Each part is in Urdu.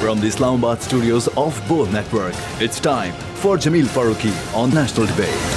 From the Islamabad studios of Bold Network, it's time for Jameel Farooqi on National Debate.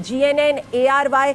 GNN, ARY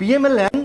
PMLN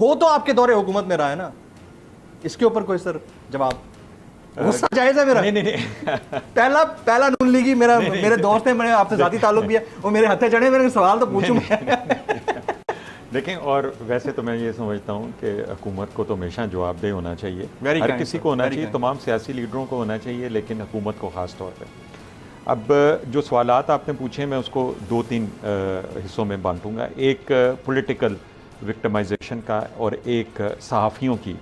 ہو تو آپ کے دور حکومت میں رہا ہے نا, اس کے اوپر کوئی سر جواب؟ غصہ جائز ہے میرا. نہیں پہلا نون لیگی میرے دوست ہیں, میں آپ سے ذاتی تعلق بھی ہے, وہ میرے ہتھے چڑھے, میرے سوال تو پوچھوں میں. دیکھیں, اور ویسے تو میں یہ سمجھتا ہوں کہ حکومت کو تو ہمیشہ جواب دہ ہونا چاہیے, ہر کسی کو ہونا چاہیے, تمام سیاسی لیڈروں کو ہونا چاہیے, لیکن حکومت کو خاص طور پہ. اب جو سوالات آپ نے پوچھے میں اس کو 2-3 حصوں میں بانٹوں گا. ایک پولیٹیکل وکٹمائزیشن کا, اور ایک صحافیوں کی,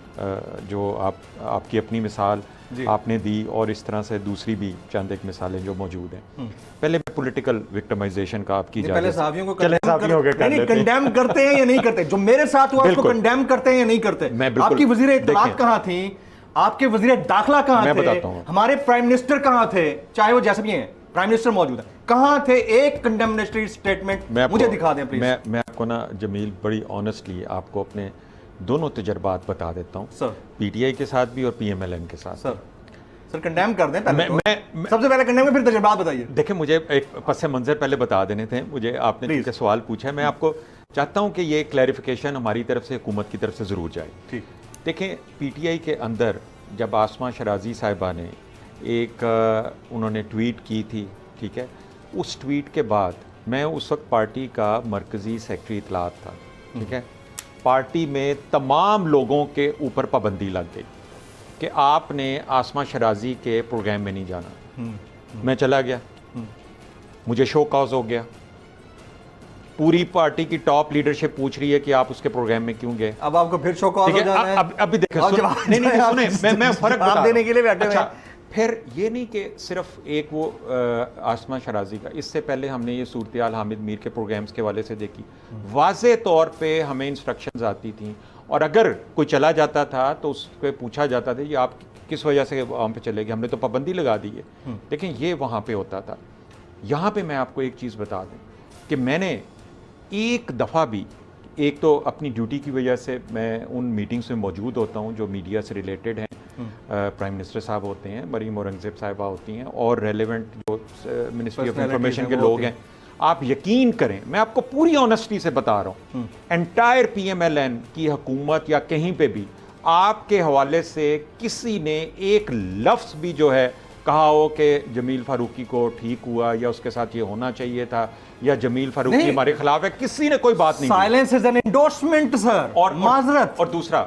جو آپ کی اپنی مثال آپ نے دی, اور اس طرح سے دوسری بھی چند ایک مثالیں جو موجود ہیں. پہلے میں پولیٹیکل وکٹمائزیشن کا آپ کی پہلے صحافیوں کو کنڈیم کرتے ہیں یا نہیں کرتے؟ جو میرے ساتھ ہوا اس کو کنڈیم کرتے ہیں یا نہیں کرتے؟ آپ کی وزیر اطلاعات کہاں تھیں؟ آپ کے وزیر داخلہ کہاں تھے؟ ہمارے پرائم منسٹر کہاں تھے؟ چاہے وہ جیسے بھی ہیں, پرائم منسٹر موجود ہے, کہاں تھے؟ ایک کنڈیمنیٹری سٹیٹمنٹ مجھے دکھا دیں پلیز. میں آپ کو نا جمیل بڑی آنیسٹلی آپ کو اپنے دونوں تجربات بتا دیتا ہوں, سر پی ٹی آئی کے ساتھ بھی اور پی ایم ایل این کے ساتھ. سر کنڈیم کر دیں پہلے, سب سے پہلے کنڈیم, پھر تجربات بتائیے. دیکھیں, مجھے ایک پس منظر پہلے بتا دینے تھے, مجھے آپ نے کیونکہ سوال پوچھا ہے, میں آپ کو چاہتا ہوں کہ یہ کلیریفیکیشن ہماری طرف سے, حکومت کی طرف سے ضرور جائے. ٹھیک. دیکھیں, پی ٹی آئی کے اندر جب آسماں شرازی صاحبہ نے ایک انہوں نے ٹویٹ کی تھی, ٹھیک ہے, اس ٹویٹ کے بعد میں اس وقت پارٹی کا مرکزی سیکرٹری اطلاعات تھا, ٹھیک ہے, پارٹی میں تمام لوگوں کے اوپر پابندی لگ گئی کہ آپ نے آسماں شرازی کے پروگرام میں نہیں جانا. میں چلا گیا, مجھے شو کاز ہو گیا, پوری پارٹی کی ٹاپ لیڈرشپ پوچھ رہی ہے کہ آپ اس کے پروگرام میں کیوں گئے. اب آپ کو پھر شو کاز ہو جانا ہے. اب بھی دیکھیں, نہیں میں فرق بتا دینے کے لیے بیٹھے ہوئے ہیں. پھر یہ نہیں کہ صرف ایک وہ آسماں شرازی کا, اس سے پہلے ہم نے یہ صورتحال حامد میر کے پروگرامز کے حوالے سے دیکھی. واضح طور پہ ہمیں انسٹرکشنز آتی تھیں, اور اگر کوئی چلا جاتا تھا تو اس کو پوچھا جاتا تھا کہ آپ کس وجہ سے وہاں پہ چلے گئے, ہم نے تو پابندی لگا دی ہے. لیکن یہ وہاں پہ ہوتا تھا. یہاں پہ میں آپ کو ایک چیز بتا دوں کہ میں نے ایک دفعہ بھی, ایک تو اپنی ڈیوٹی کی وجہ سے میں ان میٹنگز میں موجود ہوتا ہوں جو میڈیا سے ریلیٹڈ ہیں, پرائم منسٹر صاحب ہوتے ہیں, مریم اورنگزیب صاحبہ ہوتی ہیں, اور ریلیونٹ جو منسٹری آف انفارمیشن کے لوگ ہیں. آپ یقین کریں, میں آپ کو پوری آنیسٹی سے بتا رہا ہوں, entire P M L N کی حکومت یا کہیں پہ بھی آپ کے حوالے سے کسی نے ایک لفظ بھی جو ہے کہا ہو کہ جمیل فاروقی کو ٹھیک ہوا, یا اس کے ساتھ یہ ہونا چاہیے تھا, یا جمیل فاروقی ہمارے خلاف ہے, کسی نے کوئی بات نہیں. سائلنس از این انڈورسمنٹ سر, اور معذرت. اور دوسرا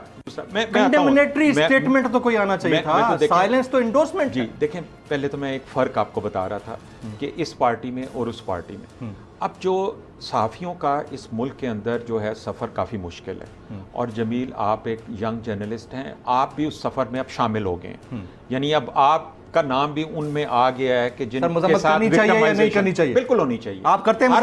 کنڈیمنیٹری سٹیٹمنٹ تو کوئی آنا چاہیے تھا, سائلنس تو انڈورسمنٹ. جی دیکھیں, پہلے تو میں ایک فرق آپ کو بتا رہا تھا کہ اس پارٹی میں اور اس پارٹی میں. اب جو صحافیوں کا اس ملک کے اندر جو ہے سفر کافی مشکل ہے, اور جمیل آپ ایک ینگ جرنلسٹ ہیں, آپ بھی اس سفر میں اب شامل ہو گئے ہیں. یعنی اب آپ کا نام بھی ان میں آ گیا ہے کہ جن کے ساتھ نہیں کرنی چاہیے. بالکل ہونی چاہیے. آپ کرتے ہیں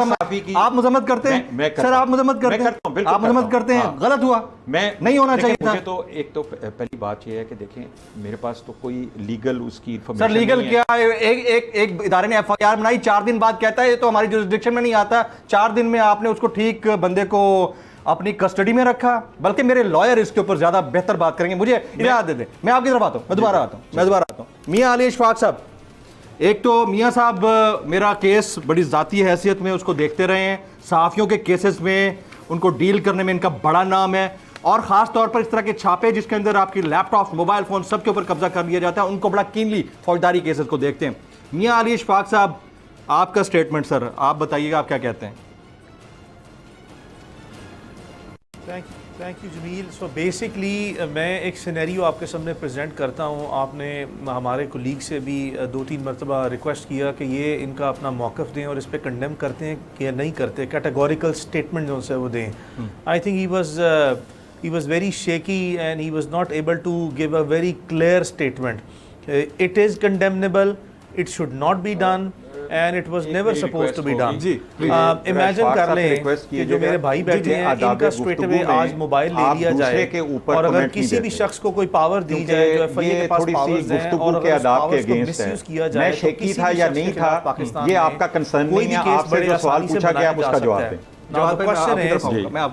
آپ مذمت کرتے ہیں سر, آپ مذمت کرتے ہیں, آپ مذمت کرتے ہیں, غلط ہوا, میں نہیں ہونا چاہیے تھا. تو ایک تو پہلی بات یہ ہے کہ دیکھیں, میرے پاس تو کوئی لیگل اس کی سر لیگل کیا, ایک ادارے نے ایف آئی آر بنائی, 4 دن بعد کہتا ہے یہ تو ہماری جورسڈکشن میں نہیں آتا. 4 دن میں آپ نے اس کو ٹھیک بندے کو اپنی کسٹڈی میں رکھا, بلکہ میرے لائر اس کے اوپر زیادہ بہتر بات کریں گے. مجھے اجازت دے دیں, میں آپ کی طرف آتا ہوں, میں دوبارہ آتا ہوں. میاں علی اشفاق صاحب, ایک تو میاں صاحب میرا کیس بڑی ذاتی حیثیت میں اس کو دیکھتے رہے ہیں, صحافیوں کے کیسز میں ان کو ڈیل کرنے میں ان کا بڑا نام ہے, اور خاص طور پر اس طرح کے چھاپے جس کے اندر آپ کی لیپ ٹاپ, موبائل فون سب کے اوپر قبضہ کر لیا جاتا ہے, ان کو بڑا کینلی فوجداری کیسز کو دیکھتے ہیں. میاں علی اشفاق صاحب, آپ کا اسٹیٹمنٹ سر, آپ بتائیے گا آپ کیا کہتے ہیں. Thank you Jameel. So basically میں ایک سینیریو آپ کے سامنے پریزنٹ کرتا ہوں. آپ نے ہمارے کولیگ سے بھی 2-3 مرتبہ ریکویسٹ کیا کہ یہ ان کا اپنا موقف دیں اور اس پہ کنڈیم کرتے ہیں کہ نہیں کرتے, کیٹیگوریکل اسٹیٹمنٹ جو سے وہ دیں. I think he was very shaky and he was not able to give a very clear statement. It is condemnable, it should not be done, and it was never supposed to be done. Imagine کر لیں کہ جو میرے بھائی بیٹھے ہیں ان کا اسٹریٹ اوے آج موبائل لے لیا جائے, اور اگر کسی بھی شخص کو کوئی پاور دی جائے جو ایف آئی اے کے پاس پاورز ہیں, اور اگر اس پاورز کو مس یوز کیا جائے تو کسی بھی شخص کے خلاف پاکستان میں یہ آپ کا کنسرن نہیں ہے, آپ سے جو سوال پوچھا گیا آپ اس کا جواب دیں. Now the question is, کیا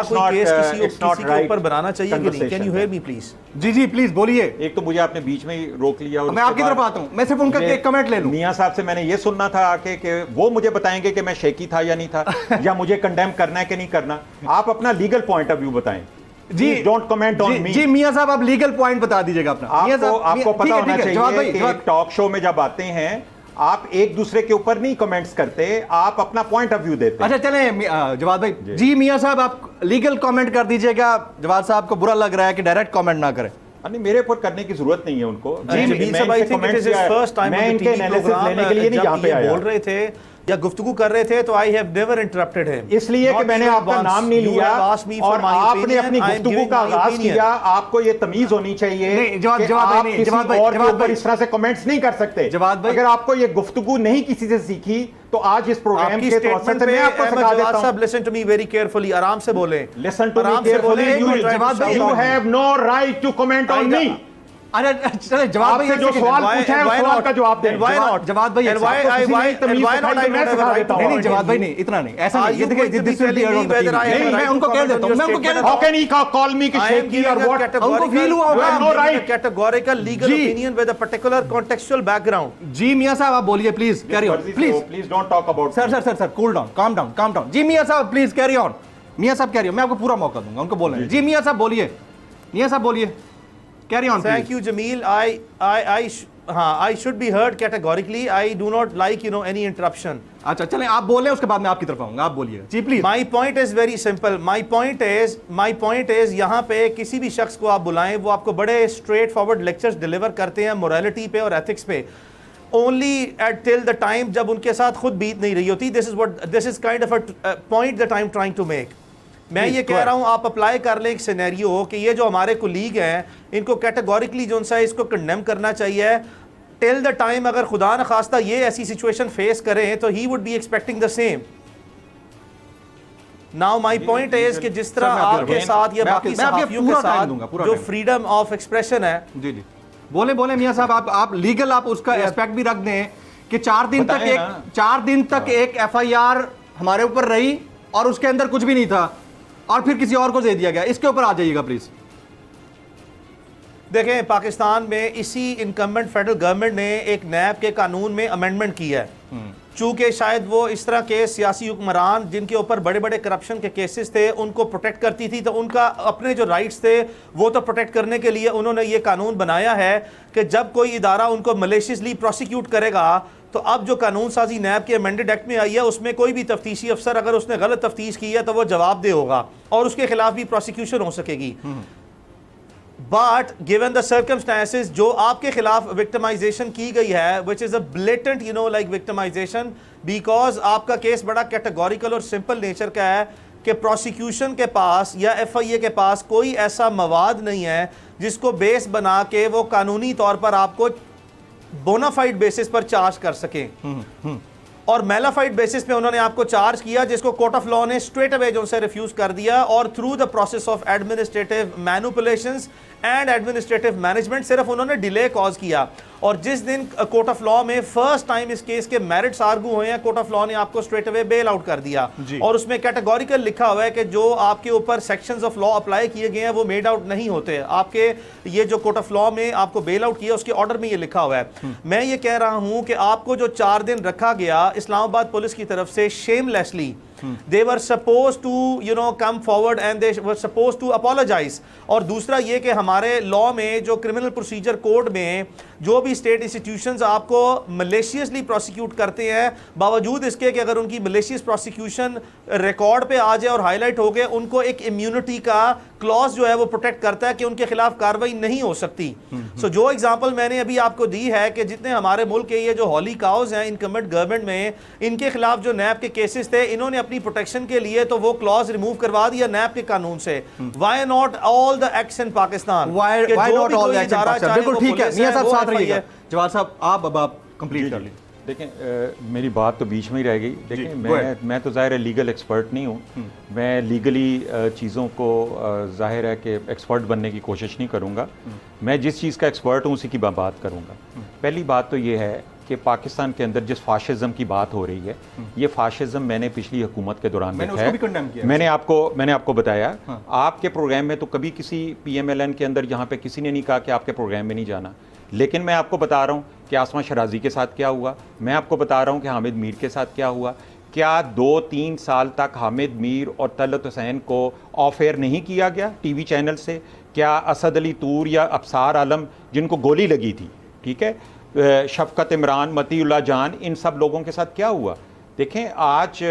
کوئی کیس کسی کے اوپر بنانا چاہیے کہ نہیں؟ Can you hear me please? جی پلیز بولیے. ایک تو مجھے آپ نے بیچ میں ہی روک لیا, میں آپ کی طرف آتا ہوں, میں صرف ان کا ایک کمنٹ لے لوں. میاں صاحب سے میں نے یہ سننا تھا کہ وہ مجھے بتائیں گے کہ میں شیکی تھا یا نہیں تھا, یا مجھے کنڈیم کرنا ہے کہ نہیں کرنا. آپ اپنا لیگل پوائنٹ آف ویو بتائیں. Please don't comment on me. جی میاں صاحب آپ لیگل پوائنٹ بتا دیجیے گا اپنا. آپ کو پتا ہونا چاہیے کہ ایک ٹاک شو میں جب آتے ہیں آپ ایک دوسرے کے اوپر نہیں کمنٹس کرتے, آپ اپنا پوائنٹ آف ویو دیتے. اچھا چلیں جواد بھائی. جی میاں صاحب آپ لیگل کامنٹ کر دیجیے گا. جواد صاحب کو برا لگ رہا ہے کہ ڈائریکٹ کامنٹ نہ کریں. نہیں, میرے اوپر کرنے کی ضرورت نہیں ہے ان کو. میں ان کے انالیسس لینے کے لیے نہیں یہاں پہ آیا. بول رہے تھے یا گفتگو کر رہے تھے تو I have never interrupted him. اس لیے کہ میں نے آپ کا نام نہیں لیا اور آپ نے اپنی گفتگو کا آغاز کیا. آپ کو یہ تمیز ہونی چاہیے کہ آپ کسی اور کے اوپر اس طرح سے کمنٹس نہیں کر سکتے. اگر آپ کو یہ گفتگو نہیں کسی سے سیکھی تو آج اس پروگرام کے توسط سے میں آپ کو سکھا دیتا ہوں. Listen to me very carefully. آرام سے بولیں. Listen to me carefully. You have no right to comment on me. جواب سے جو سوال پوچھا ہے اس سوال کا جواب دیں. جواد بھائی جواد بھائی نہیں اتنا نہیں ایسا نہیں. میں ان کو کہہ دیتا ہوں. How can he call me shaky or what? ان کو فیل ہوا ہوگا. No right. Categorical legal opinion with a particular contextual background. جی میاں صاحب آپ بولیے please. Carry on please don't talk about. Sir cool down, calm down. جی میاں صاحب پلیز کیری آن. میاں صاحب کیری آن. میں آپ کو پورا موقع دوں گا ان کو بولنے. جی میاں صاحب بولیے. میاں صاحب بولیے. Carry on, Thank you, Jameel. I should be heard categorically. I do not like, any interruption. اچھا چلیں آپ بولیں اس کے بعد میں آپ کی طرف آؤں گا. آپ بولیے جی please. My point is very simple. My point is یہاں پہ کسی بھی شخص کو آپ بلائیں وہ آپ کو بڑے straight forward lectures deliver کرتے ہیں morality پہ اور ethics پہ. Only till the time جب ان کے ساتھ خود بیت نہیں رہی ہوتی. This is kind of a point that I'm trying to make. میں یہ کہہ رہا ہوں آپ اپلائی کر لیں ایک سینیریو کہ یہ جو ہمارے کولیگ ہیں ان کو کیٹیگوریکلی جو سا اس کو کنڈیم کرنا چاہیے. ٹل دا ٹائم اگر خدا نخواستہ یہ ایسی سچویشن فیس کریں تو ہی would be expecting the same. Now my point is کہ جس طرح آپ کے ساتھ یا باقی صحافیوں کے ساتھ جو فریڈم آف ایکسپریشن ہے. جی بولیں میاں صاحب. آپ لیگل آپ اس کا ایسپیکٹ بھی رکھ دیں کہ 4 دن تک ایک FIR ہمارے اوپر رہی اور اس کے اندر کچھ بھی نہیں تھا اور پھر کسی اور کو دے دیا گیا. اس کے اوپر آ جائیے گا پلیز. دیکھیں پاکستان میں اسی انکمبنٹ فیڈرل گورنمنٹ نے ایک نیب کے قانون میں امینڈمنٹ کی ہے. چونکہ شاید وہ اس طرح کے سیاسی حکمران جن کے اوپر بڑے بڑے کرپشن کے کیسز تھے ان کو پروٹیکٹ کرتی تھی تو ان کا اپنے جو رائٹس تھے وہ تو پروٹیکٹ کرنے کے لیے انہوں نے یہ قانون بنایا ہے کہ جب کوئی ادارہ ان کو ملیشیسلی پروسیکیوٹ کرے گا تو اب جو قانون سازی نیب کے امینڈڈ ایکٹ میں آئی ہے اس میں کوئی بھی تفتیشی افسر اگر اس نے غلط تفتیش کی ہے تو وہ جواب دہ ہوگا اور اس کے خلاف بھی پروسیکیوشن ہو سکے گی. بٹ گیون دا سرکمسٹانسز جو آپ کے خلاف وکٹمائزیشن کی گئی ہے which is a blatant victimization because آپ کا کیس بڑا کیٹیگوریکل اور سمپل نیچر کا ہے کہ پروسیکیوشن کے پاس یا FIA کے پاس کوئی ایسا مواد نہیں ہے جس کو بیس بنا کے وہ قانونی طور پر آپ کو بونافائڈ بیسس پر چارج کر سکیں. اور میلافائڈ بیسس پہ انہوں نے آپ کو چارج کیا جس کو کورٹ آف لاء نے اسٹریٹ اوے جو سے ریفیوز کر دیا اور through the process of administrative manipulations and administrative management صرف انہوں نے ڈیلے کاز کیا. اور جس دن کورٹ آف لاء میں فرسٹ ٹائم اس کیس کے میرٹس آرگو ہوئے ہیں کورٹ آف لاء نے آپ کو اسٹریٹ اوے بیل آؤٹ کر دیا اور اس میں کیٹیگوریکل لکھا ہوا ہے کہ جو آپ کے اوپر سیکشنز آف لاء اپلائی کیے گئے ہیں وہ میڈ آؤٹ نہیں ہوتے. آپ کے یہ جو کورٹ آف لاء میں آپ کو بیل آؤٹ کیا اس کے آرڈر میں یہ لکھا ہوا ہے. میں یہ کہہ رہا ہوں کہ آپ کو جو 4 دن رکھا گیا اسلام آباد پولیس کی طرف سے شیم Leslie they were supposed to come forward and they were supposed to apologize. اور دوسرا یہ کہ ہمارے لاء میں جو کرمنل پروسیجر کوڈ میں جو بھی اسٹیٹ انسٹیٹیوشنز آپ کو ملیشیسلی پروسیکیوٹ کرتے ہیں باوجود اس کے کہ اگر ان کی ملیشیس پروسیکیوشن ریکارڈ پہ آ جائے اور ہائی لائٹ ہو گئے ان کو ایک امیونٹی کا کلاس جو ہے وہ پروٹیکٹ کرتا ہے کہ ان کے خلاف کاروائی نہیں ہو سکتی. سو جو ایگزامپل میں نے ابھی آپ کو دی ہے کہ جتنے ہمارے ملک کے یہ جو ہولی کاؤز ہیں انکمبنٹ گورنمنٹ میں ان کے خلاف جو نیب کے کیسز تھے انہوں نے اپنی پروٹیکشن کے لیے تو وہ کلاس ریموو کروا دیا نیب کے قانون سے. Why not all the acts in Pakistan. بالکل ٹھیک ہے میاں صاحب ساتھ رہیے گا. جواد صاحب آپ کمپلیٹ کر لیں. دیکھیں میری بات تو بیچ میں ہی رہ گئی. دیکھیں میں تو ظاہر ہے لیگل ایکسپرٹ نہیں ہوں. میں لیگلی چیزوں کو ظاہر ہے کہ ایکسپرٹ بننے کی کوشش نہیں کروں گا. میں جس چیز کا ایکسپرٹ ہوں اسی کی بات کروں گا. پہلی بات تو یہ ہے کہ پاکستان کے اندر جس فاشزم کی بات ہو رہی ہے یہ فاشزم میں نے پچھلی حکومت کے دوران دیکھا ہے. میں نے آپ کو بتایا آپ کے پروگرام میں تو کبھی کسی PMLN کے اندر یہاں پہ کسی نے نہیں کہا کہ آپ کے پروگرام میں نہیں جانا. لیکن میں آپ کو بتا رہا ہوں کہ آسمہ شرازی کے ساتھ کیا ہوا. میں آپ کو بتا رہا ہوں کہ حامد میر کے ساتھ کیا ہوا. کیا 2-3 سال تک حامد میر اور طلعت حسین کو آف ایئر نہیں کیا گیا ٹی وی چینل سے؟ کیا اسد علی طور یا ابصار عالم جن کو گولی لگی تھی، ٹھیک ہے، شفقت عمران، مطیع اللہ جان، ان سب لوگوں کے ساتھ کیا ہوا؟ دیکھیں آج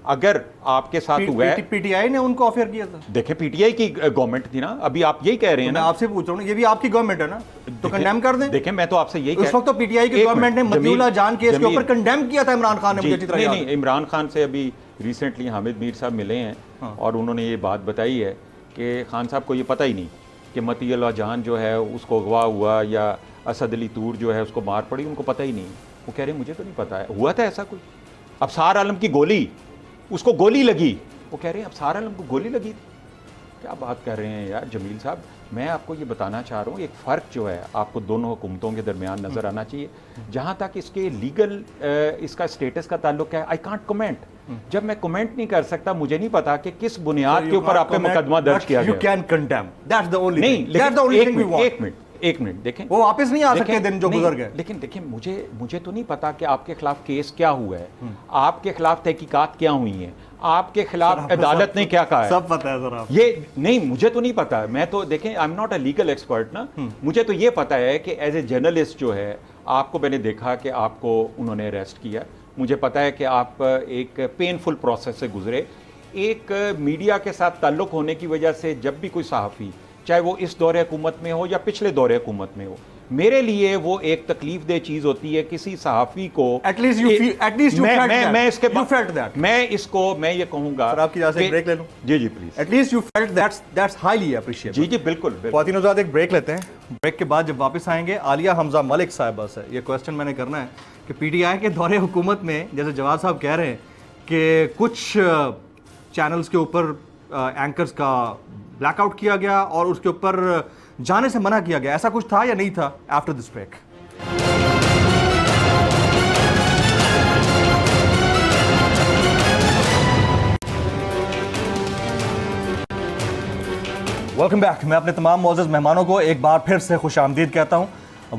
اگر آپ کے ساتھ ہوا ہے، پی ٹی آئی نے ان کو آفر کیا تھا. دیکھیں پی ٹی آئی کی گورنمنٹ تھی نا، ابھی آپ یہی کہہ رہے ہیں میں نا. آپ سے پوچھ رہا ہوں، یہ بھی آپ کی گورنمنٹ ہے نا، تو کنڈیم کر دیں. دیکھیں میں تو آپ سے یہی اس وقت تو پی ٹی آئی کی گورنمنٹ نے مطیع اللہ جان کیس کے اوپر کنڈیم کیا تھا عمران خان نے، مجھے اچھی طرح یاد ہے. نہیں، عمران خان سے ابھی ریسنٹلی حامد میر صاحب ملے ہیں اور انہوں نے یہ بات بتائی ہے کہ خان صاحب کو یہ پتہ ہی نہیں کہ مطیع اللہ جان جو ہے اس کو اغوا ہوا یا اسد علی طور جو ہے اس کو مار پڑی، ان کو پتہ ہی نہیں. وہ کہہ رہے ہیں مجھے تو نہیں پتہ ہے ہوا تھا ایسا کوئی. ابصار عالم کی گولی، اس کو گولی لگی، وہ کہہ رہے ہیں ابصار عالم کو گولی لگی تھی. کیا بات کر رہے ہیں یار جمیل صاحب. میں آپ کو یہ بتانا چاہ رہا ہوں ایک فرق جو ہے آپ کو دونوں حکومتوں کے درمیان نظر آنا چاہیے. جہاں تک اس کے لیگل اس کا سٹیٹس کا تعلق ہے، آئی کانٹ کمنٹ. جب میں کمنٹ نہیں کر سکتا، مجھے نہیں پتا کہ کس بنیاد کے اوپر آپ پہ مقدمہ درج کیا گیا. You can condemn. That's the only نہیں، thing. That's the only thing we want. ایک منٹ دیکھیں، وہ واپس نہیں آ سکتے دن جو گزر گئے. لیکن دیکھیں مجھے تو نہیں پتا کہ آپ کے خلاف کیس کیا ہوا ہے، آپ کے خلاف تحقیقات کیا ہوئی ہیں، آپ کے خلاف عدالت نے کیا کہا ہے، سب پتہ ہے سر آپ. یہ نہیں، مجھے تو نہیں پتا. میں تو دیکھیں I am not a legal expert نا. مجھے تو یہ پتا ہے کہ ایز اے جرنلسٹ جو ہے آپ کو میں نے دیکھا کہ آپ کو انہوں نے اریسٹ کیا. مجھے پتا ہے کہ آپ ایک پینفل پروسیس سے گزرے. ایک میڈیا کے ساتھ تعلق ہونے کی وجہ سے جب بھی کوئی صحافی، چاہے وہ اس دور حکومت میں ہو یا پچھلے دور حکومت میں ہو، میرے لیے وہ ایک تکلیف دہ چیز ہوتی ہے کسی صحافی کو. میں اس کو میں یہ کہوں گا. سر آپ کی اجازت سے بریک لے لوں؟ جی جی please. At least you felt that's highly appreciable. جی جی بالکل. خواتین حضرات ایک بریک لیتے ہیں. بریک کے بعد جب واپس آئیں گے عالیہ حمزہ ملک صاحبہ سے یہ کوسچن میں نے کرنا ہے کہ پی ٹی آئی کے دور حکومت میں جیسے جواد صاحب کہہ رہے ہیں کہ کچھ چینلز کے اوپر اینکرز کا بلیک آؤٹ کیا گیا اور اس کے اوپر جانے سے منع کیا گیا، ایسا کچھ تھا یا نہیں تھا؟ After this break. Welcome back. میں اپنے تمام معزز مہمانوں کو ایک بار پھر سے خوش آمدید کہتا ہوں.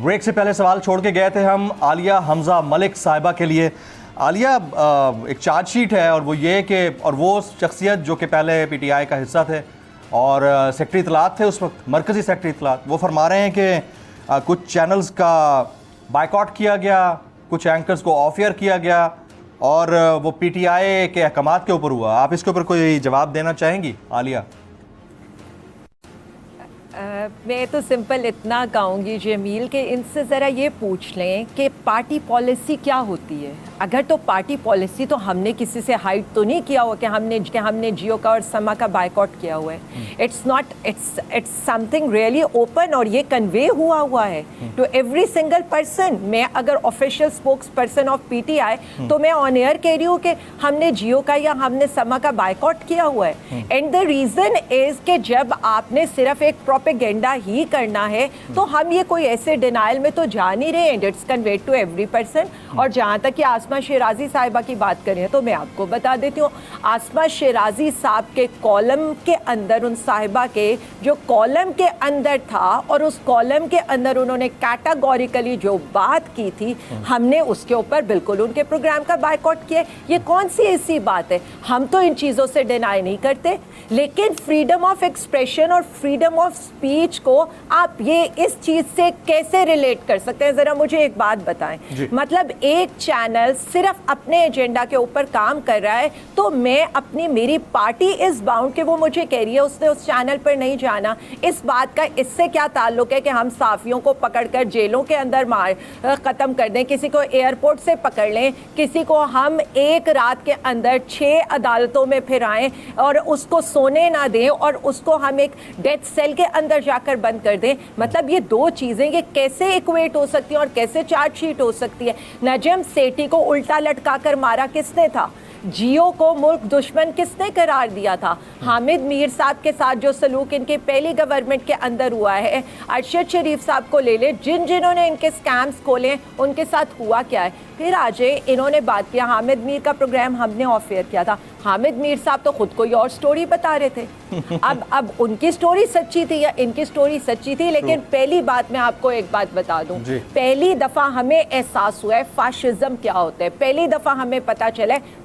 بریک سے پہلے سوال چھوڑ کے گئے تھے ہم عالیہ حمزہ ملک صاحبہ کے لیے. عالیہ، ایک چارج شیٹ ہے اور وہ یہ کہ اور وہ شخصیت جو کہ پہلے پی ٹی آئی کا حصہ تھے اور سیکٹری اطلاعات تھے اس وقت، مرکزی سیکٹری اطلاعات، وہ فرما رہے ہیں کہ کچھ چینلز کا بائیکاٹ کیا گیا، کچھ اینکرز کو آف ایئر کیا گیا اور وہ پی ٹی آئی کے احکامات کے اوپر ہوا. آپ اس کے اوپر کوئی جواب دینا چاہیں گی عالیہ؟ میں تو سمپل اتنا کہوں گی جمیل کہ ان سے ذرا یہ پوچھ لیں کہ پارٹی پالیسی کیا ہوتی ہے. اگر تو پارٹی پالیسی تو ہم نے کسی سے ہائڈ تو نہیں کیا ہوا کہ ہم نے جیو کا اور سما کا بائیکاٹ کیا ہوا ہے. It's something really open اور یہ کنوے ہوا ہے ٹو ایوری سنگل پرسن. میں اگر official spokes person of P T I تو میں آن ایئر کہہ رہی ہوں کہ ہم نے جیو کا یا ہم نے سما کا بائیکاٹ کیا ہوا ہے. اینڈ دا ریزن از کہ جب آپ نے صرف ایک پروپیگنڈا ہی کرنا ہے تو ہم یہ کوئی ایسے ڈینائل میں تو جا نہیں رہے. And it's conveyed to every person. اور جہاں تک کہ آسمہ شیرازی صاحبہ کی بات کریں تو میں آپ کو بتا دیتی ہوں، آسمہ شیرازی صاحب کے کالم کے اندر، ان صاحبہ کے جو کالم کے اندر تھا اور اس کالم کے اندر انہوں نے کیٹاگوریکلی جو بات کی تھی، ہم نے اس کے اوپر بالکل ان کے پروگرام کا بائیکاٹ کیا. یہ کون سی ایسی بات ہے؟ ہم تو ان چیزوں سے ڈینائی نہیں کرتے، لیکن فریڈم آف ایکسپریشن اور فریڈم آف اسپیچ کو آپ یہ اس چیز سے کیسے ریلیٹ کر سکتے ہیں؟ ذرا مجھے ایک بات بتائیں. مطلب ایک چینل صرف اپنے ایجنڈا کے اوپر کام کر رہا ہے تو میں میری پارٹی از باؤنڈ کہ وہ مجھے کہہ رہی ہے اس نے اس چینل پر نہیں جانا. اس بات کا اس سے کیا تعلق ہے کہ ہم صحافیوں کو پکڑ کر جیلوں کے اندر ختم کر دیں، کسی کو ایئرپورٹ سے پکڑ لیں، کسی کو ہم ایک رات کے اندر 6 عدالتوں میں پھرائیں اور اس کو سونے نہ دیں اور اس کو ہم ایک ڈیتھ سیل کے اندر جا کر بند کر دیں؟ مطلب یہ دو چیزیں یہ کیسے ایکویٹ ہو سکتی ہیں اور کیسے چارج شیٹ ہو سکتی ہے؟ نجم سیٹھی کو الٹا لٹکا کر مارا کس نے تھا؟ جیو کو ملک دشمن کس نے قرار دیا تھا؟ حامد میر صاحب کے ساتھ جو سلوک ان کی پہلی گورنمنٹ کے اندر ہوا ہے، ارشد شریف صاحب کو لے لے، جنہوں نے ان کے سکیمز کھولے ان کے ساتھ ہوا کیا ہے؟ پھر آج انہوں نے بات کیا حامد میر کا پروگرام ہم نے آف ایئر کیا تھا. حامد میر صاحب تو خود کوئی اور سٹوری بتا رہے تھے. اب ان کی سٹوری سچی تھی یا ان کی سٹوری سچی تھی؟ لیکن پہلی بات میں آپ کو ایک بات بتا دوں، پہلی دفعہ ہمیں احساس ہوا ہے فاشزم کیا ہوتا ہے. پہلی دفعہ ہمیں پتا چلا ہے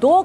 2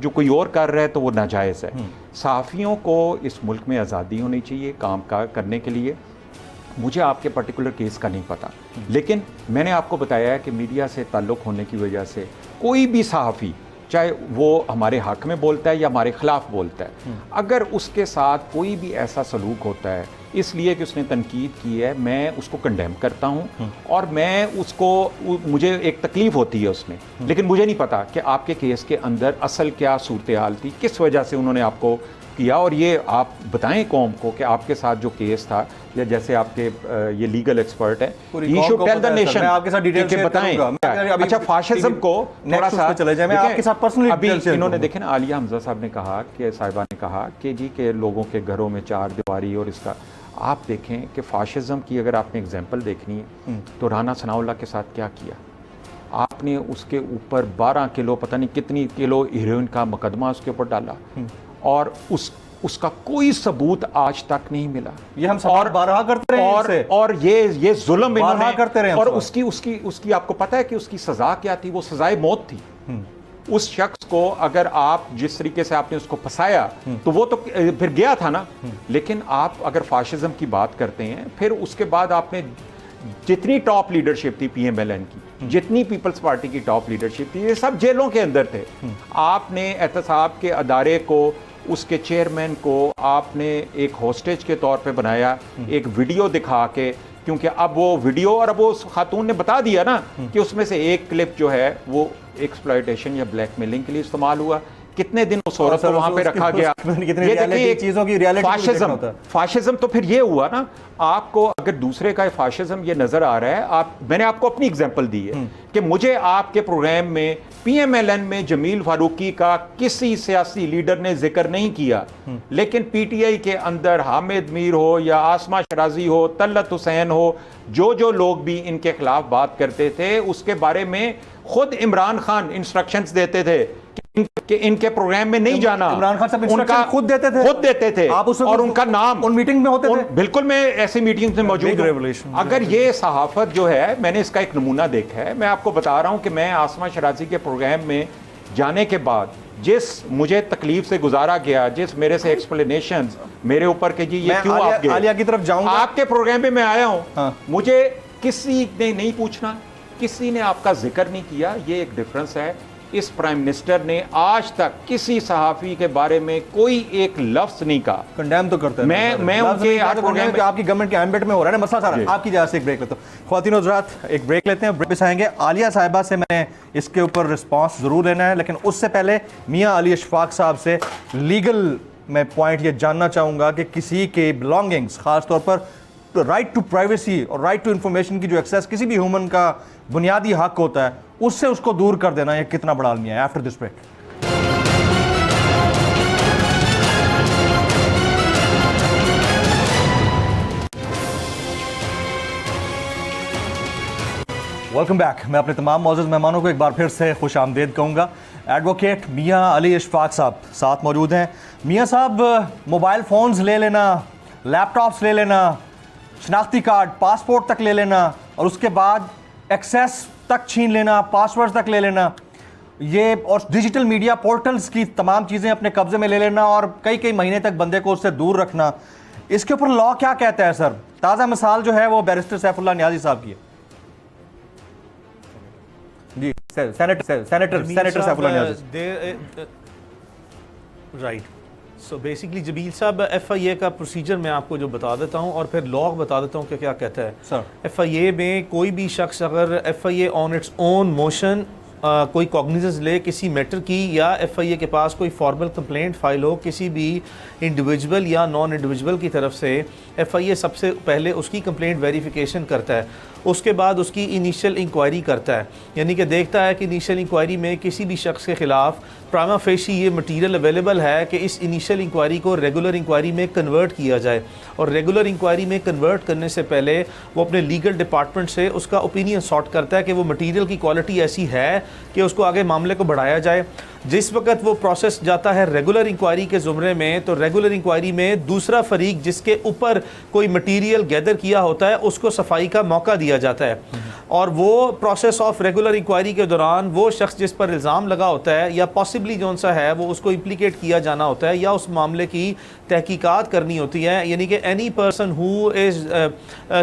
جو کوئی اور کر رہا ہے تو وہ ناجائز ہے. صحافیوں کو اس ملک میں آزادی ہونی چاہیے کام کرنے کے لیے. مجھے آپ کے پرٹیکولر کیس کا نہیں پتا, لیکن میں نے آپ کو بتایا ہے کہ میڈیا سے تعلق ہونے کی وجہ سے کوئی بھی صحافی چاہے وہ ہمارے حق میں بولتا ہے یا ہمارے خلاف بولتا ہے, اگر اس کے ساتھ کوئی بھی ایسا سلوک ہوتا ہے اس لیے کہ اس نے تنقید کی ہے, میں اس کو کنڈیم کرتا ہوں اور میں اس کو, مجھے ایک تکلیف ہوتی ہے اس میں, لیکن مجھے نہیں پتا کہ آپ کے کیس کے اندر اصل کیا صورتحال تھی, کس وجہ سے انہوں نے آپ کو کیا. اور یہ آپ بتائیں قوم کو کہ آپ کے ساتھ جو کیس تھا, یا جیسے آپ کے یہ لیگل ایکسپرٹ ہے, he should tell the nation. میں آپ کے ساتھ ڈیٹیل کہ بتائیں. اچھا فاشزم کو تھوڑا سا چلے جائیں, میں آپ کے ساتھ پرسنلی ابھی انہوں نے دیکھیں نا, عالیہ حمزہ صاحب نے کہا کہ صاحبہ نے کہا کہ جی کہ لوگوں کے گھروں میں چار دیواری, اور اس کا آپ دیکھیں کہ فاشزم کی اگر آپ نے اگزامپل دیکھنی ہے تو رانا ثناء اللہ کے ساتھ کیا کیا آپ نے, اس کے اوپر 12 کلو پتہ نہیں کتنی کلو ہیروئن کا مقدمہ اس کے اوپر ڈالا, اور اس کا کوئی ثبوت آج تک نہیں ملا. یہ ہم سوال بارہا کرتے رہے اور یہ ظلم انہوں نے کرتے رہے, اور اس کی آپ کو پتہ ہے کہ اس کی سزا کیا تھی, وہ سزائے موت تھی. اس شخص کو اگر آپ جس طریقے سے آپ نے اس کو پھنسایا تو وہ تو پھر گیا تھا نا, لیکن آپ اگر فاشزم کی بات کرتے ہیں, پھر اس کے بعد آپ نے جتنی ٹاپ لیڈرشپ تھی پی ایم ایل این کی, جتنی پیپلز پارٹی کی ٹاپ لیڈرشپ تھی, یہ سب جیلوں کے اندر تھے. آپ نے احتساب کے ادارے کو, اس کے چیئرمین کو آپ نے ایک ہوسٹیج کے طور پہ بنایا, ایک ویڈیو دکھا کے, کیونکہ اب وہ ویڈیو, اور اب وہ خاتون نے بتا دیا نا کہ اس میں سے ایک کلپ جو ہے وہ ایکسپلائٹیشن یا بلیک میلنگ کے لیے استعمال ہوا. کتنے دن اس عورت کو وہاں پہ رکھا گیا. فاشزم تو پھر یہ ہوا نا, آپ کو اگر دوسرے کا فاشزم یہ نظر آ رہا ہے, میں نے آپ کو اپنی اگزامپل دی ہے کہ مجھے آپ کے پروگرام میں پی ایم ایل این میں جمیل فاروقی کا کسی سیاسی لیڈر نے ذکر نہیں کیا, لیکن پی ٹی آئی کے اندر حامد میر ہو یا آسمہ شرازی ہو, طلعت حسین ہو, جو لوگ بھی ان کے خلاف بات کرتے تھے, اس کے بارے میں خود عمران خان انسٹرکشنز دیتے تھے کہ ان کے پروگرام میں نہیں جانا. عمران خان صاحب انسٹرکشن خود دیتے تھے, اور ان کا نام ان میٹنگ میں ہوتے تھے. بالکل, میں ایسی میٹنگ میں موجود ہوں. اگر یہ صحافت جو ہے, میں نے اس کا ایک نمونہ دیکھا ہے, میں آپ کو بتا رہا ہوں کہ میں آسمہ شرازی کے پروگرام میں جانے کے بعد جس مجھے تکلیف سے گزارا گیا, جس میرے سے ایکسپلینیشنز میرے اوپر کہ جی یہ کیوں آپ گئے, عالیہ کی طرف جاؤں گا, آپ کے پروگرام میں آیا ہوں, مجھے کسی نے نہیں پوچھنا, کسی نے آپ کا ذکر نہیں کیا. یہ ایک ڈفرنس ہے. اس پرائم منسٹر نے آج تک کسی صحافی کے بارے میں کوئی ایک لفظ نہیں کہا. کنڈیم تو کرتے ہیں. میں ان کے آپ کی گورنمنٹ کے ایمبٹ میں ہو رہا ہے نا مسئلہ سارا. آپ کی جگہ سے ایک بریک لیتا ہوں. خواتین و حضرات, ایک بریک لیتے ہیں, بریک پہ آئیں گے. عالیہ صاحبہ سے میں اس کے اوپر رسپانس ضرور لینا ہے, لیکن اس سے پہلے میاں علی اشفاق صاحب سے لیگل میں پوائنٹ یہ جاننا چاہوں گا کہ کسی کے بلانگنگز, خاص طور پر رائٹ ٹو پرائیویسی اور رائٹ ٹو انفارمیشن کی جو ایکسیس کسی بھی ہیومن کا بنیادی حق ہوتا ہے, اس سے اس کو دور کر دینا, یہ کتنا بڑا المیہ ہے. After this break. Welcome back. میں اپنے تمام معزز مہمانوں کو ایک بار پھر سے خوش آمدید کہوں گا. ایڈوکیٹ میاں علی اشفاق صاحب ساتھ موجود ہیں. میاں صاحب, موبائل فونز لے لینا, لیپ ٹاپس لے لینا, شناختی کارڈ, پاسپورٹ تک لے لینا, اور اس کے بعد ایکسیس تک چھین لینا, پاسورڈ تک لے لینا, یہ اور ڈیجیٹل میڈیا پورٹلز کی تمام چیزیں اپنے قبضے میں لے لینا اور کئی مہینے تک بندے کو اس سے دور رکھنا, اس کے اوپر لا کیا کہتا ہے سر؟ تازہ مثال جو ہے وہ بیرسٹر سیف اللہ نیازی صاحب کی ہے. جی سینیٹر سیف اللہ نیازی. رائٹ. سو بیسکلی جمیل صاحب, ایف آئی اے کا پروسیجر میں آپ کو جو بتا دیتا ہوں اور پھر لاء بتا دیتا ہوں کہ کیا کہتا ہے. سر, ایف آئی اے میں کوئی بھی شخص اگر F I A on its own motion کوئی کاگنیزنس لے کسی میٹر کی, یا ایف آئی اے کے پاس کوئی فارمل کمپلینٹ فائل ہو کسی بھی انڈیویجول یا نان انڈیویجول کی طرف سے, ایف آئی اے سب سے پہلے اس کی کمپلینٹ ویریفیکیشن کرتا ہے, اس کے بعد اس کی انیشیل انکوائری کرتا ہے, یعنی کہ دیکھتا ہے کہ انیشیل انکوائری میں کسی بھی شخص کے خلاف پرائما فیشی یہ مٹیریل اویلیبل ہے کہ اس انیشیل انکوائری کو ریگولر انکوائری میں کنورٹ کیا جائے, اور ریگولر انکوائری میں کنورٹ کرنے سے پہلے وہ اپنے لیگل ڈپارٹمنٹ سے اس کا اوپینین سارٹ کرتا ہے کہ وہ مٹیریل کی کوالٹی ایسی ہے کہ اس کو آگے معاملے کو بڑھایا جائے. جس وقت وہ پروسیس جاتا ہے ریگولر انکوائری کے زمرے میں تو ریگولر انکوائری میں دوسرا فریق جس کے اوپر کوئی مٹیریل گیدر کیا ہوتا ہے اس کو صفائی کا موقع دیا جاتا ہے اور وہ پروسیس آف ریگولر انکوائری کے دوران وہ شخص جس پر الزام لگا ہوتا ہے یا پاسبلی جو سا ہے وہ اس کو امپلیکیٹ کیا جانا ہوتا ہے یا اس معاملے کی تحقیقات کرنی ہوتی ہے, یعنی کہ any person who is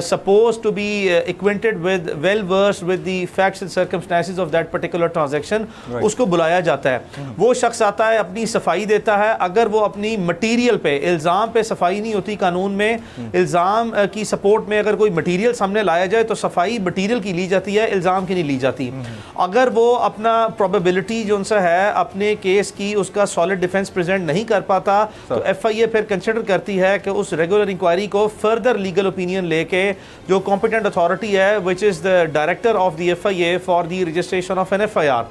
supposed to be acquainted with well versed with the facts and circumstances of that particular transaction اس کو بلایا جاتا ہے. وہ شخص آتا ہے, اپنی صفائی دیتا ہے. اگر وہ اپنی مٹیریل پہ الزام پہ صفائی نہیں ہوتی, قانون میں الزام کی سپورٹ میں اگر کوئی مٹیریل سامنے لایا جائے تو صفائی مٹیریل کی لی جاتی ہے, الزام کی نہیں لی جاتی. اگر وہ اپنا پروبیبلٹی جو سا ہے اپنے کیس کی اس کا سالڈ ڈیفنس پریزنٹ نہیں کر پاتا تو ایف آئی اے پھر کنسیڈر کرتی ہے کہ اس ریگولر انکوائری کو فردر لیگل اوپینین لے کے جو کمپیٹنٹ اتھارٹی ہے which is the director of the F I A for the registration of N F I R,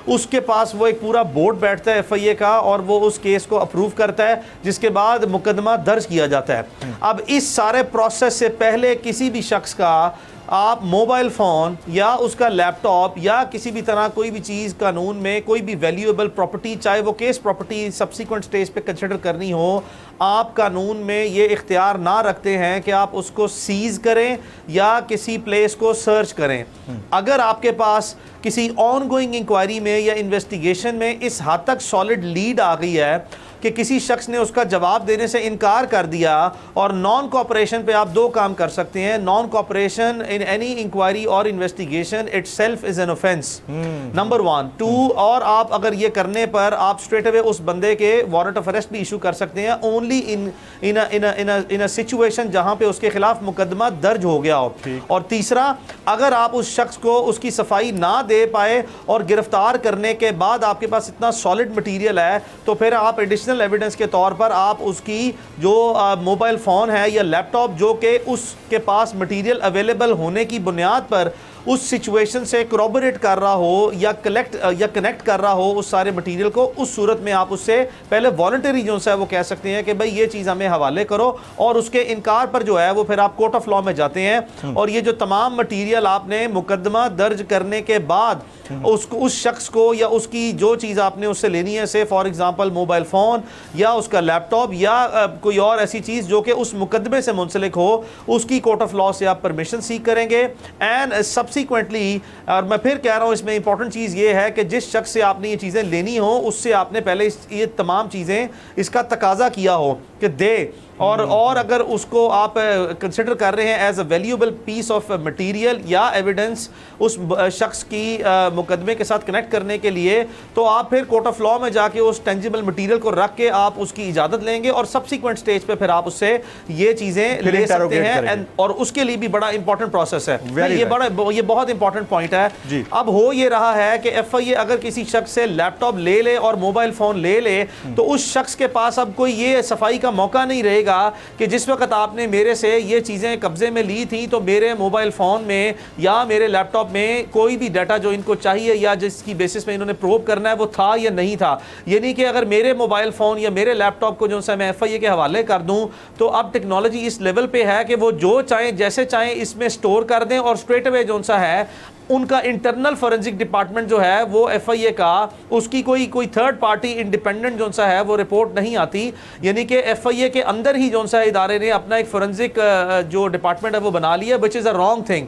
اس کے پاس وہ ایک پورا بورڈ بیٹھتا ہے ایف آئی اے کا اور وہ اس کیس کو اپروو کرتا ہے جس کے بعد مقدمہ درج کیا جاتا ہے. اب اس سارے پروسیس سے پہلے کسی بھی شخص کا آپ موبائل فون یا اس کا لیپ ٹاپ یا کسی بھی طرح کوئی بھی چیز قانون میں کوئی بھی ویلیویبل پراپرٹی, چاہے وہ کیس پراپرٹی سبسیکوینٹ سٹیج پہ کنسیڈر کرنی ہو, آپ قانون میں یہ اختیار نہ رکھتے ہیں کہ آپ اس کو سیز کریں یا کسی پلیس کو سرچ کریں. اگر آپ کے پاس کسی آن گوئنگ انکوائری میں یا انویسٹیگیشن میں اس حد تک سالڈ لیڈ آ گئی ہے کہ کسی شخص نے اس کا جواب دینے سے انکار کر دیا, اور نان کوآپریشن پہ آپ دو کام کر سکتے ہیں. Non cooperation in any inquiry اور investigation itself is an offence, number 1. 2, اور آپ اگر یہ کرنے پر آپ اسٹریٹ اوے اس بندے کے وارنٹ آف اریسٹ بھی ایشو کر سکتے ہیں اونلی ان سچویشن جہاں پہ اس کے خلاف مقدمہ درج ہو گیا ہو. اور تیسرا, اگر آپ اس شخص کو اس کی صفائی نہ دے پائے اور گرفتار کرنے کے بعد آپ کے پاس اتنا سالڈ مٹیریل ہے تو پھر آپ ایڈیشنل ایویڈنس کے طور پر آپ اس کی جو موبائل فون ہے یا لیپ ٹاپ جو کہ اس کے پاس مٹیریل اویلیبل ہونے کی بنیاد پر اس سچویشن سے کروبریٹ کر رہا ہو یا کنیکٹ کر رہا ہو اس سارے مٹیریل کو, اس صورت میں آپ اس سے پہلے والنٹری جو ہے وہ کہہ سکتے ہیں کہ بھئی یہ چیز ہمیں حوالے کرو, اور اس کے انکار پر جو ہے وہ پھر آپ کورٹ آف لا میں جاتے ہیں. اور یہ جو تمام مٹیریل آپ نے مقدمہ درج کرنے کے بعد اس شخص کو یا اس کی جو چیز آپ نے اس سے لینی ہے, سے فار ایگزامپل موبائل فون یا اس کا لیپ ٹاپ یا کوئی اور ایسی چیز جو کہ اس مقدمے سے منسلک ہو, اس کی کورٹ آف لا سے آپ پرمیشن سیک کریں گے. اینڈ سبسیکوینٹلی, اور میں پھر کہہ رہا ہوں اس میں امپورٹنٹ چیز یہ ہے کہ جس شخص سے آپ نے یہ چیزیں لینی ہوں اس سے آپ نے پہلے یہ تمام چیزیں اس کا تقاضا کیا ہو کہ دے, اور اگر اس کو آپ کنسیڈر کر رہے ہیں as a valuable piece of material یا ایویڈنس اس شخص کی مقدمے کے ساتھ کنیکٹ کرنے کے لیے, تو آپ پھر کورٹ آف لا میں جا کے اس ٹینجیبل مٹیریل کو رکھ کے آپ اس کی اجازت لیں گے, اور سبسیکوینٹ سٹیج پہ پھر آپ اس سے یہ چیزیں لے سکتے ہیں. اور اس کے لیے بھی بڑا امپورٹنٹ پروسیس ہے, یہ بہت امپورٹنٹ پوائنٹ ہے. اب ہو یہ رہا ہے کہ ایف آئی اے اگر کسی شخص سے لیپ ٹاپ لے لے اور موبائل فون لے لے تو اس شخص کے پاس اب کوئی یہ صفائی کا موقع نہیں رہے گا کہ جس وقت آپ نے میرے سے یہ چیزیں قبضے میں لی تھی تو میرے موبائل فون میں یا میرے لیپ ٹاپ میں کوئی بھی ڈیٹا جو ان کو چاہیے یا جس کی بیسس میں انہوں نے پروو کرنا ہے وہ تھا یا نہیں تھا. یعنی کہ اگر میرے موبائل فون یا میرے لیپ ٹاپ کو جو سا میں ایف آئی اے کے حوالے کر دوں تو اب ٹیکنالوجی اس لیول پہ ہے کہ وہ جو چاہیں جیسے چاہیں اس میں سٹور کر دیں, اور اسٹریٹ اوے جو سا ہے ان کا انٹرنل فورنزک ڈپارٹمنٹ جو ہے وہ ایف آئی اے کا اس کی کوئی تھرڈ پارٹی انڈیپینڈنٹ جو سا ہے وہ رپورٹ نہیں آتی. یعنی کہ ایف آئی اے کے اندر ہی جو سا ادارے نے اپنا ایک فورنزک جو ڈپارٹمنٹ ہے وہ بنا لیا, وچ از اے رانگ تھنگ.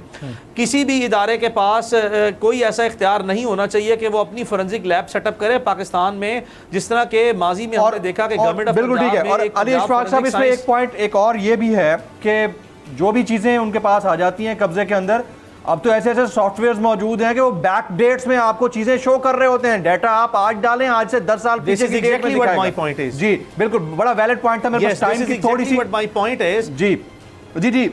کسی بھی ادارے کے پاس کوئی ایسا اختیار نہیں ہونا چاہیے کہ وہ اپنی فورنزک لیب سیٹ اپ کرے پاکستان میں, جس طرح کہ ماضی میں ہم نے دیکھا کہ گورنمنٹ آف بالکل ٹھیک ہے. اور علی اشفاق صاحب اس میں ایک پوائنٹ ایک اور یہ بھی ہے کہ جو بھی چیزیں ان کے پاس آ جاتی ہیں قبضے کے اندر, اب تو ایسے ایسے سافٹ ویئرز موجود ہیں کہ وہ بیک ڈیٹس میں آپ کو چیزیں شو کر رہے ہوتے ہیں. ڈیٹا آپ آج ڈالیں, آج سے 10 سال پیچھے کی ڈیٹ میں دکھائے گا. جی بالکل, بڑا ویلڈ پوائنٹ تھا. میرے پاس ٹائم کی تھوڑی سی مائی پوائنٹ ہے. جی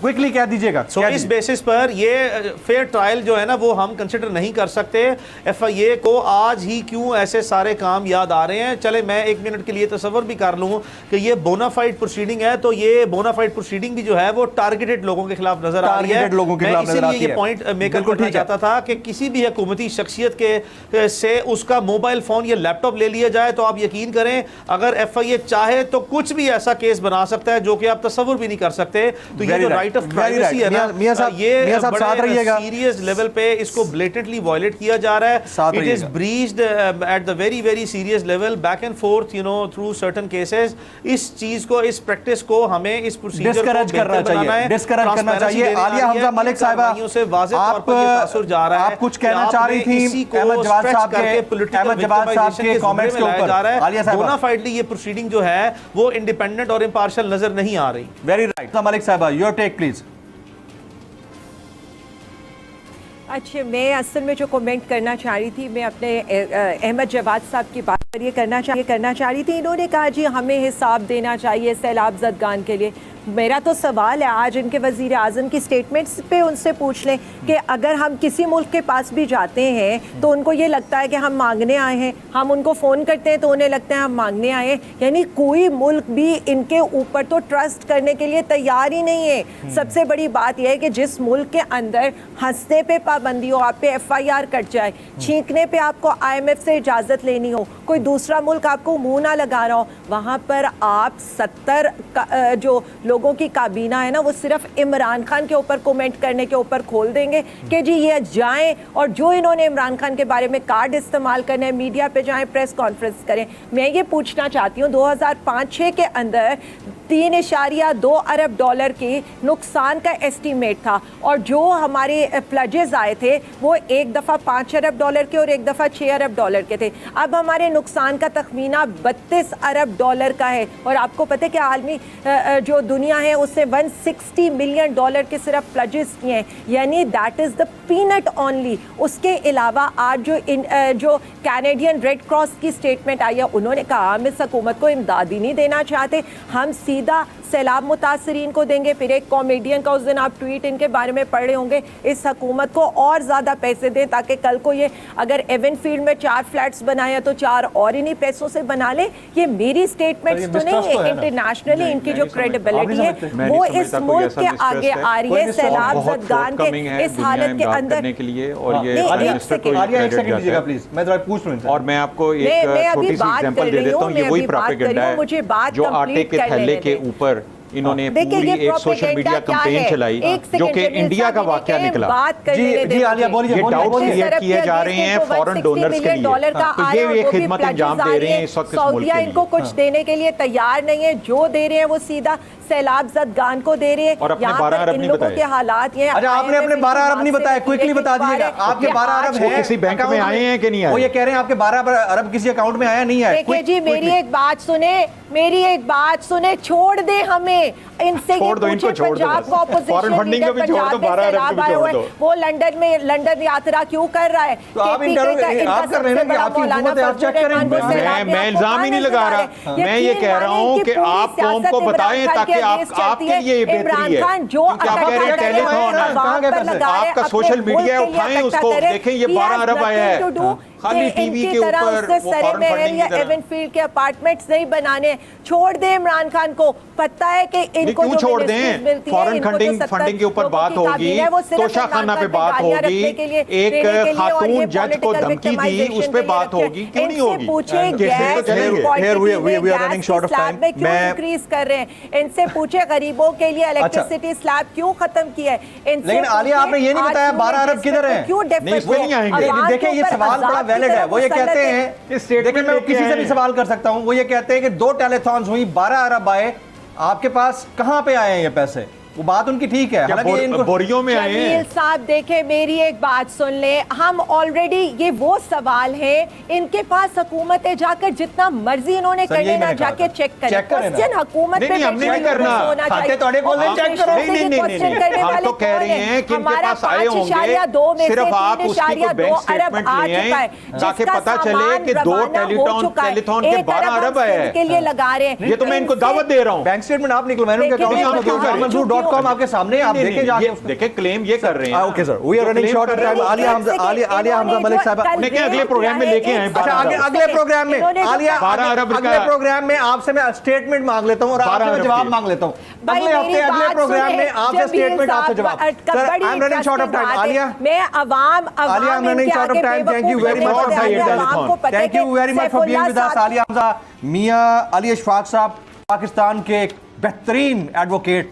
کوئکلی کہہ دیجیے گا. سو اس بیسس پر یہ فیئر ٹرائل جو ہے نا وہ ہم کنسیڈر نہیں کر سکتے. ایف آئی اے کو آج ہی کیوں ایسے سارے کام یاد آ رہے ہیں. چلے میں ایک منٹ کے لیے تصور بھی کر لوں کہ یہ بونافائڈ پروسیڈنگ ہے, تو یہ بونافائڈ پروسیڈنگ بھی جو ہے وہ ٹارگیٹڈ لوگوں کے خلاف نظر آ رہی ہے. میں اسی لیے یہ پوائنٹ میک کرنا چاہتا تھا کہ کسی بھی حکومتی شخصیت کے سے اس کا موبائل فون یا لیپ ٹاپ لے لیا جائے تو آپ یقین کریں اگر ایف آئی اے چاہے تو کچھ بھی ایسا کیس بنا سکتا ہے جو کہ آپ تصور بھی نہیں کر سکتے. تو یہ جو رائٹ آف پرائیویسی ہے نا میاں صاحب ساتھ رہیے گا. سیریس لیول پہ اس کو بلیٹنٹلی وائلیٹ کیا جا رہا ہے. It is breached at the very very serious level, back and forth you know through certain cases. اس چیز کو, اس پریکٹس کو ہمیں اس پروسیجر کو ڈسکریج کرنا چاہیے, ڈسکریج کرنا چاہیے. عالیہ حمزہ ملک صاحبہ, سے واضح طور پر یہ تاثر جا رہا ہے. آپ کچھ کہنا چاہ رہی تھی احمد جواد صاحب کے کامنٹس کے اوپر. عالیہ صاحبہ, بونا فائڈلی یہ پروسیڈنگ جو ہے وہ انڈیپینڈنٹ اور امپارشل نظر نہیں آ رہی. Very right. ملک صاحبہ, یور ٹیک پلیز. اچھا, میں اصل میں جو کومنٹ کرنا چاہ رہی تھی, میں اپنے احمد جواد صاحب کی بات پر یہ کرنا چاہ رہی تھی. انہوں نے کہا جی ہمیں حساب دینا چاہیے سیلاب زدگان کے لیے. میرا تو سوال ہے, آج ان کے وزیر اعظم کی سٹیٹمنٹس پہ ان سے پوچھ لیں کہ اگر ہم کسی ملک کے پاس بھی جاتے ہیں تو ان کو یہ لگتا ہے کہ ہم مانگنے آئے ہیں, ہم ان کو فون کرتے ہیں تو انہیں لگتا ہے ہم مانگنے آئے ہیں. یعنی کوئی ملک بھی ان کے اوپر تو ٹرسٹ کرنے کے لیے تیار ہی نہیں ہے. سب سے بڑی بات یہ ہے کہ جس ملک کے اندر ہنسنے پہ پابندی ہو, آپ پہ FIR کٹ جائے, چھینکنے پہ آپ کو IMF سے اجازت لینی ہو, کوئی دوسرا ملک آپ کو منہ نہ لگا رہا ہو, وہاں پر آپ 70 جو لوگوں کی کابینہ ہے نا وہ صرف عمران خان کے اوپر کومنٹ کرنے کے اوپر کھول دیں گے کہ جی یہ جائیں اور جو انہوں نے عمران خان کے بارے میں کارڈ استعمال کرنے, میڈیا پہ جائیں, پریس کانفرنس کریں. میں یہ پوچھنا چاہتی ہوں 2005-06 کے اندر 3.2 ارب ڈالر کی نقصان کا ایسٹیمیٹ تھا, اور جو ہمارے فلڈز آئے تھے وہ ایک دفعہ 5 ارب ڈالر کے اور ایک دفعہ 6 ارب ڈالر کے تھے. اب ہمارے نقصان کا تخمینہ 32 ارب ڈالر کا ہے, اور آپ کو پتہ ہے کہ عالمی جو دنیا ہے اس نے $160 ملین کے صرف فلڈز کیے ہیں. یعنی that is the point only. اس کے علاوہ آج جو کینیڈین ریڈ کراس کی اسٹیٹمنٹ آئی ہے, انہوں نے کہا ہم اس حکومت کو امداد ہی نہیں دینا چاہتے, ہم سیدھا سیلاب متاثرین کو دیں گے. پھر ایک کامیڈین کا اس دن آپ ٹویٹ ان کے بارے میں پڑھ رہے ہوں گے, اس حکومت کو اور زیادہ پیسے دیں تاکہ کل کو یہ اگر ایون فیلڈ میں 4 فلیٹس بنائے تو 4 اور انہی پیسوں سے بنا لیں. یہ میری اسٹیٹمنٹس تو نہیں ہے, انٹرنیشنلی ان کی جو کریڈیبلٹی ہے وہ اس ملک کے آگے آ رہی ہے سیلاب زدگان کے اس حالت کے اندر. اور میں آپ کو ایک چھوٹی سی ایگزامپل دے دیتا ہوں, یہ وہی پروپیگنڈا ہے جو آٹے کے تھیلے کے اوپر انہوں نے پوری ایک سوشل میڈیا کمپین چلائی جو کہ انڈیا کا واقعہ نکلا. جی عالیہ بولیے. یہ ڈاؤٹ کلیئر کیے جا رہے ہیں فورن ڈونرز کے لیے, تو یہ خدمت انجام دے رہے ہیں اس وقت اس ملک کے لیے. ان کو کچھ دینے کے لیے تیار نہیں ہے, جو دے رہے ہیں وہ سیدھا سیلاب زدگان کو دے رہے ہیں. اور اپنے 12 ارب نہیں بتائے. کے حالات یہ اچھا, آپ نے اپنے 12 ارب نہیں بتائے, کوئکلی بتا دیجیے گا. آپ کے 12 ارب ہیں کسی بینک میں آئے ہیں کہ نہیں آئے؟ وہ یہ کہہ رہے ہیں آپ کے 12 ارب کسی اکاؤنٹ میں آیا نہیں ہے. دیکھیں جی میری ایک بات سنیں, چھوڑ دیں ہمیں ان سے. چھوڑ دو ان کو, چھوڑ دو. فورن فنڈنگ کو بھی چھوڑ دو, 12 ارب کو بھی چھوڑ دو. وہ لندن یاترا کیوں کر رہا ہے؟ تو آپ کر رہے ہیں کہ آپ کی حکومت ہے, آپ چیک کریں. میں الزام ہی نہیں لگا رہا, میں یہ کہہ رہا ہوں کہ آپ قوم کو بتائیں تاکہ آپ کے لیے یہ بہتری ہے. کیونکہ آپ کہہ رہے ہیں ٹیلی تھون, آپ کا سوشل میڈیا اٹھائیں اس کو, دیکھیں یہ 12 ارب آیا ہے. خالی ٹی وی کے اوپر وہ فورن فنڈنگ کی طرح ایون فیلڈ کے اپارٹمنٹس نہیں بنانے. چھوڑ دیں عمران خان کو, پتہ ہے کہ ان کو کیوں چھوڑ دیں؟ فورن فنڈنگ کے اوپر بات ہوگی, توشہ خانہ پہ بات ہوگی, ایک خاتون جج کو دھمکی دی اس پہ بات ہوگی, کیوں نہیں ہوگی؟ انکریز کر رہے ہیں, ان سے پوچھے غریبوں کے لیے الیکٹریسٹی سلیب کیوں ختم کیا ہے. لیکن عالیہ آپ نے یہ نہیں بتایا 12 ارب کدھر ہیں. دیکھیں یہ سوال بڑا ویلڈ ہے. وہ یہ کہتے ہیں, دیکھیں میں کسی سے بھی سوال کر سکتا ہوں, وہ یہ کہتے ہیں کہ 2 ٹیلی تھونز ہوئی, 12 ارب آئے, آپ کے پاس کہاں پہ آئے ہیں یہ پیسے؟ وہ بات ان کی ٹھیک ہے, بوریوں میں آئے ہیں. جمیل صاحب دیکھیں میری ایک بات سن لیں, ہم آلریڈی یہ وہ سوال ہے ان کے پاس حکومت ہے, جا کر جتنا مرضی انہوں نے کرنے نہ جا کے چیک کریں. کوسچن حکومت پہ ہم نہیں کرنا, ہم تو کہہ رہے ہیں کہ ان کے پاس آئے ہوں گے, صرف آپ اس کی کو بینک سٹیٹمنٹ لے آئیں تاکہ پتہ چلے کہ 2 ٹیلی تھون کے 12 ارب آئے ہیں. یہ تو میں ان کو دعوت دے رہا ہوں. بینک سٹیٹمنٹ آپ نکلوائیں, آپ کے سامنے, آپ دیکھیں جا کے دیکھیں کلیم یہ کر رہے ہیں. Okay sir, we are running short of time. Aliya Hamza Malik صاحبہ لیکن اگلے پروگرام میں لے کے آئیں. اگلے پروگرام میں عالیہ, اگلے پروگرام میں آپ سے میں اسٹیٹمنٹ مانگ لیتا ہوں اور آپ سے میں جواب مانگ لیتا ہوں. اگلے ہفتے اگلے پروگرام میں آپ سے اسٹیٹمنٹ, آپ سے جواب. Sir I am running short of time. Aliya, میں عوام Aliya I am running short of time. Thank you very much, thank you very much for being with us. Aliya Hamza, Mian Ali Ashfaq صاحب پاکستان کے ایک بہترین ایڈوکیٹ,